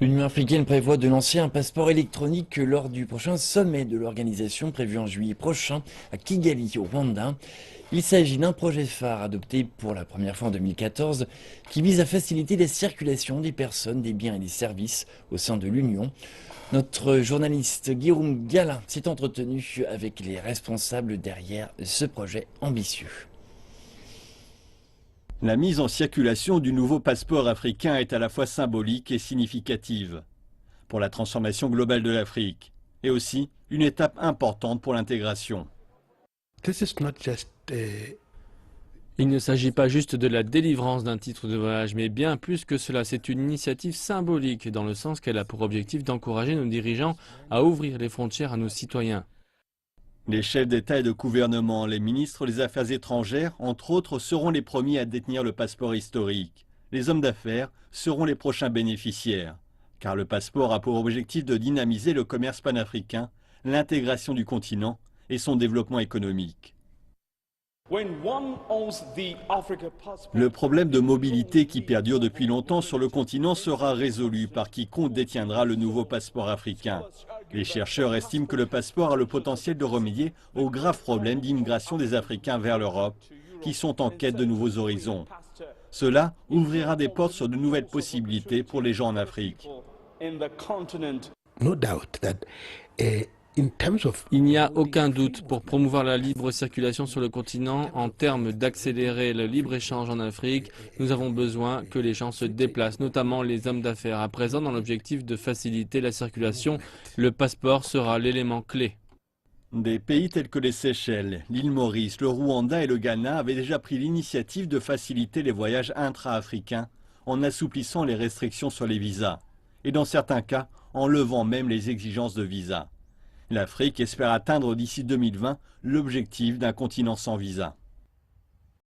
L'Union africaine prévoit de lancer un passeport électronique lors du prochain sommet de l'organisation prévu en juillet prochain à Kigali, au Rwanda. Il s'agit d'un projet phare adopté pour la première fois en 2014 qui vise à faciliter la circulation des personnes, des biens et des services au sein de l'Union. Notre journaliste Guillaume Galin s'est entretenu avec les responsables derrière ce projet ambitieux. La mise en circulation du nouveau passeport africain est à la fois symbolique et significative pour la transformation globale de l'Afrique et aussi une étape importante pour l'intégration. Il ne s'agit pas juste de la délivrance d'un titre de voyage, mais bien plus que cela. C'est une initiative symbolique dans le sens qu'elle a pour objectif d'encourager nos dirigeants à ouvrir les frontières à nos citoyens. Les chefs d'État et de gouvernement, les ministres des Affaires étrangères, entre autres, seront les premiers à détenir le passeport historique. Les hommes d'affaires seront les prochains bénéficiaires, car le passeport a pour objectif de dynamiser le commerce panafricain, l'intégration du continent et son développement économique. Le problème de mobilité qui perdure depuis longtemps sur le continent sera résolu par quiconque détiendra le nouveau passeport africain. Les chercheurs estiment que le passeport a le potentiel de remédier aux graves problèmes d'immigration des Africains vers l'Europe, qui sont en quête de nouveaux horizons. Cela ouvrira des portes sur de nouvelles possibilités pour les gens en Afrique. Il n'y a aucun doute pour promouvoir la libre circulation sur le continent en termes d'accélérer le libre-échange en Afrique. Nous avons besoin que les gens se déplacent, notamment les hommes d'affaires. À présent, dans l'objectif de faciliter la circulation, le passeport sera l'élément clé. Des pays tels que les Seychelles, l'île Maurice, le Rwanda et le Ghana avaient déjà pris l'initiative de faciliter les voyages intra-africains en assouplissant les restrictions sur les visas et dans certains cas en levant même les exigences de visa. L'Afrique espère atteindre d'ici 2020 l'objectif d'un continent sans visa.